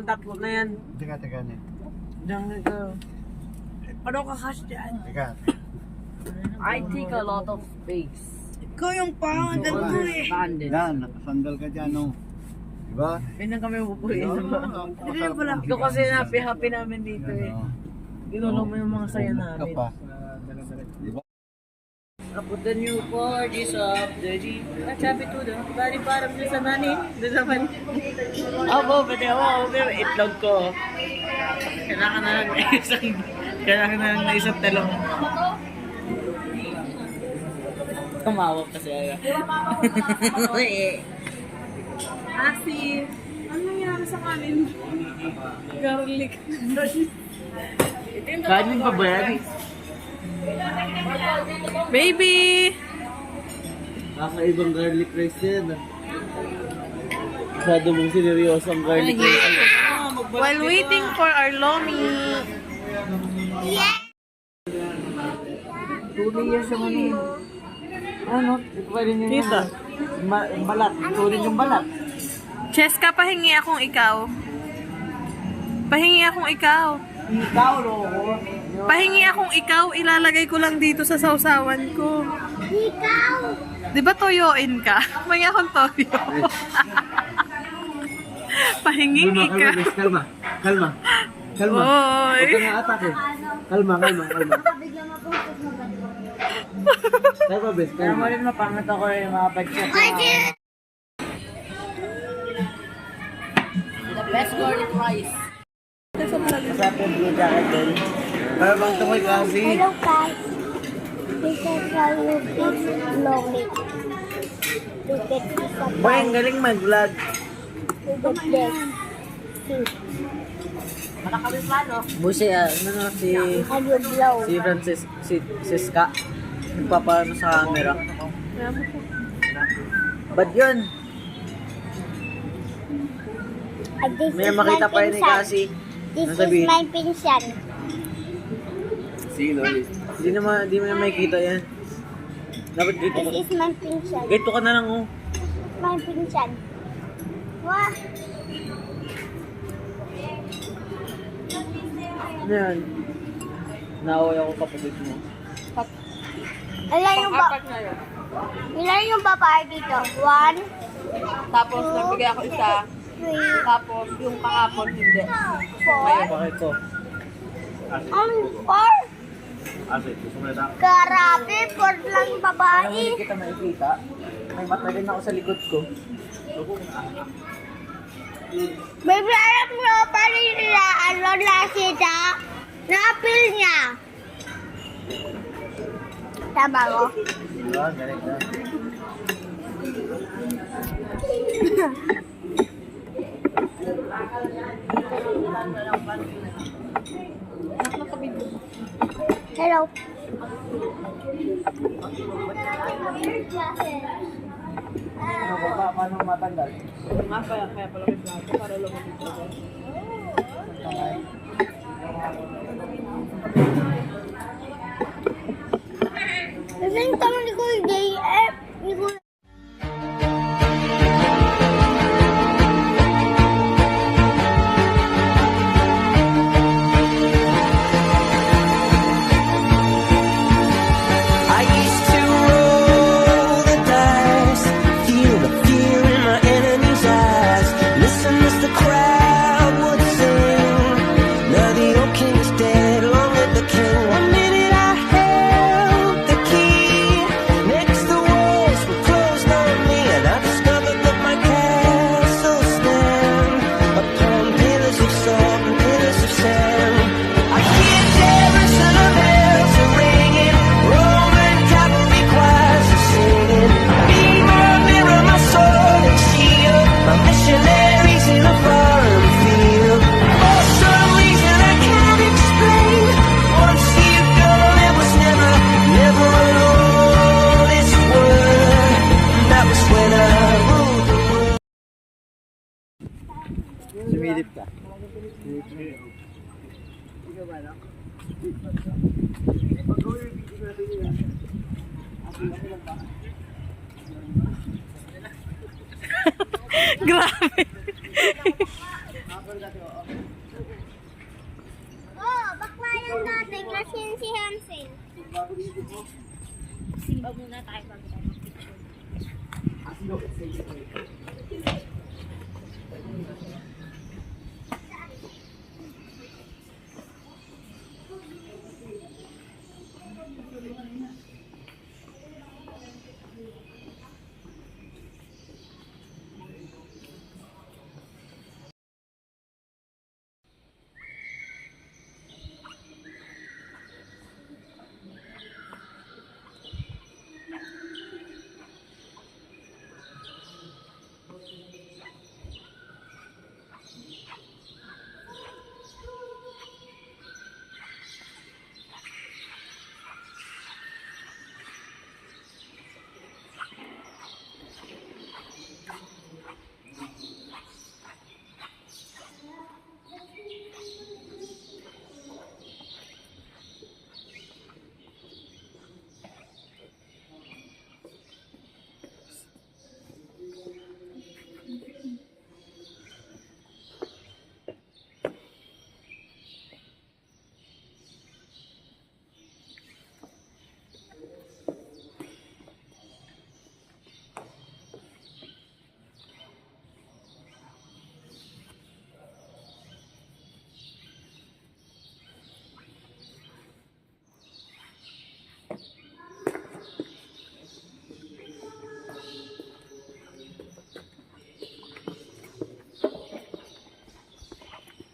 ng tatlo na yan. Teka. Diyan ito. Paano ka cash dyan? Teka. I take a lot of space. Ikaw yung pangalan mo eh. Yan, nakasandal ka dyan, no? Diba? Ganyan kami pupuin. Hindi pala. Ito kasi happy namin dito eh. Ginulong mo yung mga saya namin. Ka pa. Diba? I put the new porgies of the G. Sabi to the body parang nyo sa nani. Doon naman. Abo, pati ako. Itlog ko. Kailangan na lang na isang talong. Tumawag kasi ako. Asi, ano nangyari sa kanin? Garlic. Kanin pa ba yan? Baby! Kakaibang garlic rice yan. Masyado mong sineryoso ang garlic rice. While waiting for our lomi. Tuloy yan sa mga ano? Pwede nyo kita. Balat. Tuloy yung balat. Cheska, pahingi akong ikaw. Pahingi akong ikaw. Ikaw, loko. Pahingi akong ikaw, ilalagay ko lang dito sa sausawan ko. Ikaw! Di ba toyoin ka? Pahingi akong toyo. Pahingi ikaw. Kalma. Oy! Huwag ka nga atake. Kalma. Kalma, bes. Kaya mo rin mapangat ako yung mga pag-check. The best garlic rice. Masarap yung blue jacket din. Para bang tukoy kasi. Hello guys, this is Lupit Lomi. Lupit is a Boy, ang galing mag-vlog. Lupit this. Malakawin pa, no? Busi, ano si And you blow. Siska. Nagpapaano sa camera. Ba't yun? And this May is makita my pa yun ni pinsan. Cassie. This Nasabihin. is my pinsan. Hindi mo na makikita yan. Dapat dito ka. This is my pinsan. Dito ka na lang, oh. My pinsan. Wah, Ano yan? Naaway ako kapatid mo. ilan yung babae dito? 1, Tapos nagbigay ako isa. 3, Tapos yung kahapon hindi. 4. Bakit ko? 4? Grabe, 4 lang yung babae. Hindi kita makikita. May mata rin ako sa likod ko. Baby, alam mo pa rin nila ano na siya? Na-appeal niya. Tama ko? Diba? Galing na. Hello. Ano ba? Paano matanggal? Nga kaya pala may vlog para lumabit ako. Kasi yung tama ni Kuya JF. Ni Kuya I used to roll the dice, feel the fear in my enemy's eyes. Listen as the crowd would sing. Now the old king is dead, long live the king. One minute I held the key. Next the walls were closed on me, and I discovered that my castle stand upon pillars of salt and pillars of sand. I hear Jerusalem bells are ringing, Roman cavalry choirs are singing. Be my mirror, my sword and shield, my missionaries in a foreign field. For some reason I can't explain, once you've gone it was never alone. This world, that was when I ruled the world. Sumilip ka. Grabe. Asin si Hamsin. Simba muna tayo bago tayo mag-picture.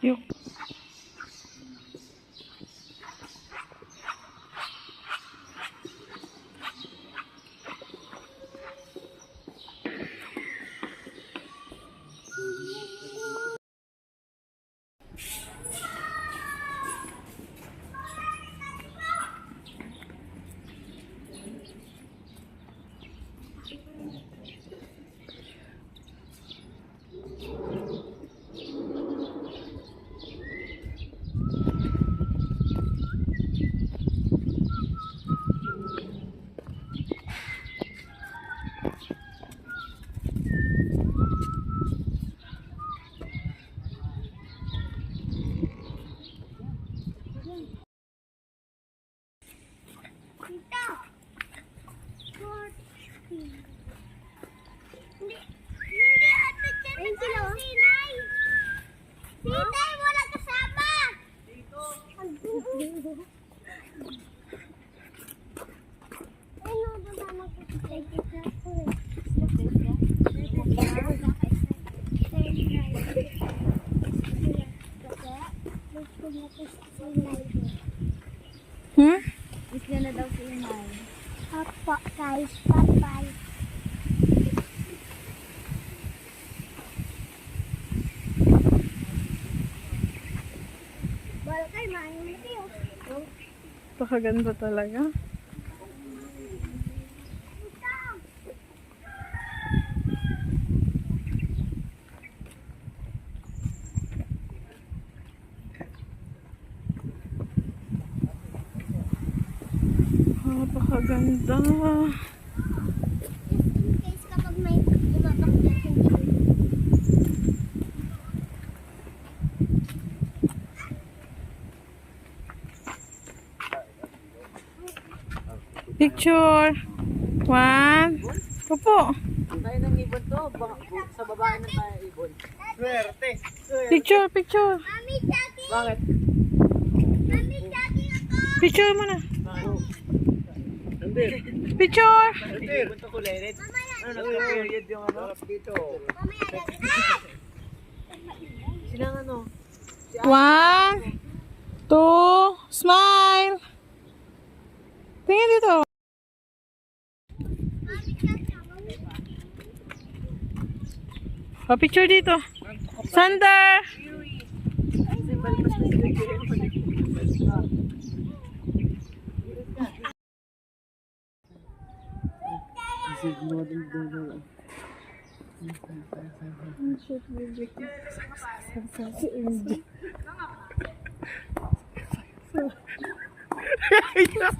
Yo. Tita! Hindi at picture ni Sinay! Sinay, wala kasama! Ano ba ba magpapicture ko eh? Hmm? Miss na daw si Inay. Papa, guys. Bye-bye. Bala kayo, maayong kayo. Pakaganda talaga. Napakaganda. Guys, kapag may tumatak na hindi. Picture. One. Opo. Tayo ng ibon to. Sa babae na tayo ibon. Swerte. Picture, picture. Mami, jogging! Bakit? Mami, jogging ako! Picture mo na. Hindi. Picture. Ibon to kulilit. Ano, nag-period yung ano? Dito. Mamaya natin. Ah! Silang ano? One. Two. Smile. Tingin dito. Mami, jogging ako. Picture dito. Sander. Kasi balbas na sila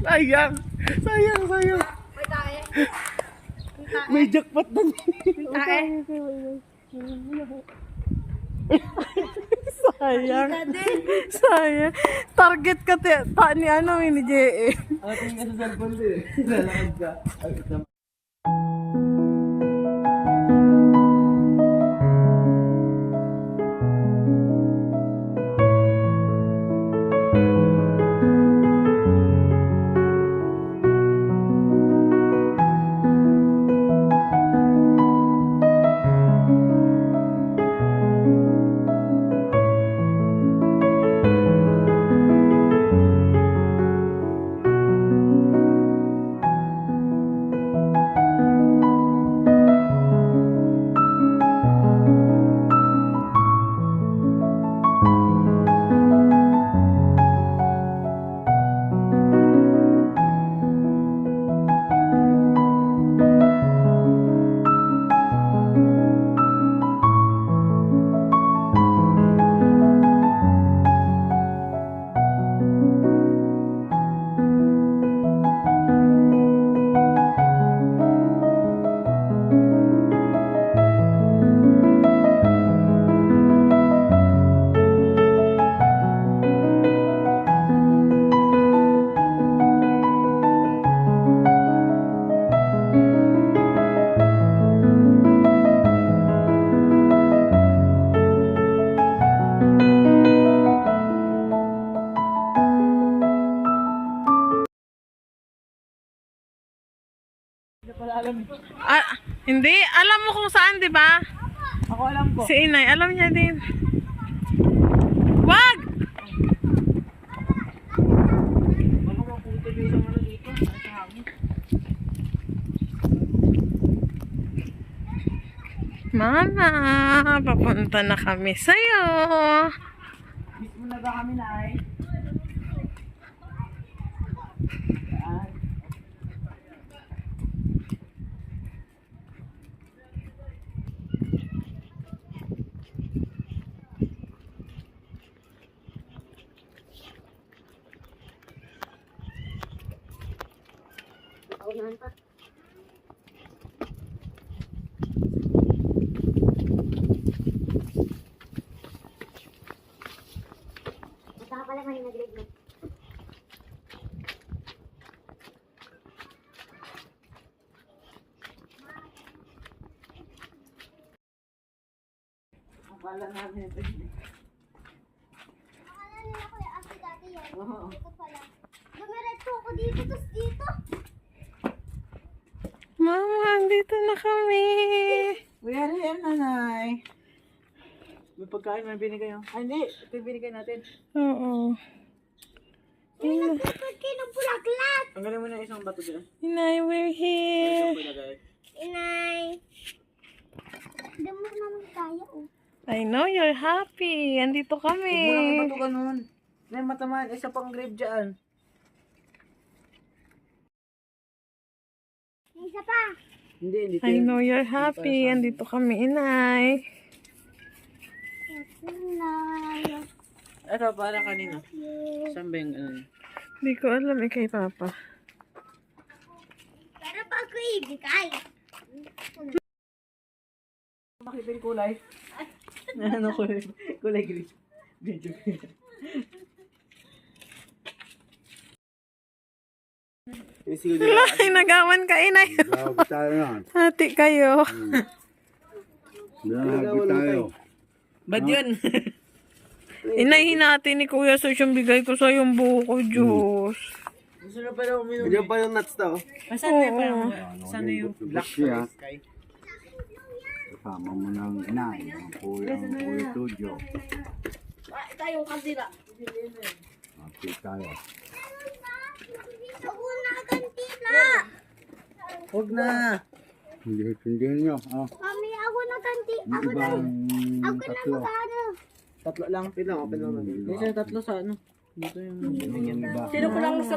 Sayang. Sayang, sayang. May jackpot na. Sayang. Sayang. Target ka ni ano ni J.A. Ating ka sa cellphone din. Lalakad ka. Hindi, alam mo kung saan, di ba? Ako alam ko. Si Inay, alam niya din. Wag! Ano mo puto yung isang ano dito? Sa hangin. Mama, papunta na kami sa'yo. Miss mo na ba kami na ay? Akala namin ito. Akala nila ko yung ate dati yan. Dito pala. Dumiretso ako dito, tapos dito. Mama, andito na kami. Kuya rin, nanay. May pagkain may binigay yung... Ay, hindi. Ito yung binigay natin. Oo. May nagpapag kayo ng bulaklak. Tanggalin mo na isang bato dyan. Inay, we're here. Inay. Hindi mo naman kaya, oh. I know you're happy. Andito Huwag mo lang kami. ibato ka nun. May matamaan. Isa pang grave dyan. May isa pa. Hindi. I know you're happy. Andito kami, Inay. Inay. Ito, para kanina. Saan ba yung ano? Hindi ko alam kay Papa. Pero pag ko ibigay. Makita yung kulay. Ano kulay? Kulay green. Video green. Ay, nagawan ka, Inay. Grabe tayo na. Hati kayo. Grabe tayo. Ba't yun? Inay, hinati ni Kuya Sos yung bigay ko sa yung buko, Diyos. Gusto na pala uminom. Bigyan pa yung nuts to. Saan na yung parang... Saan na yung black siya. sky? Kasama mo ng inay, ang kuya studio. Tayong kasira. Okay tayo. Ako na kantila. Huwag na. Hindi nyo. Ah, Mami, ako na kanti. yung Ako na. ibang Ako na tatlo. magano. Tatlo lang. Open lang natin. Hindi siya tatlo sa ano. Dito yung... Yung iba. Sino ko lang sa...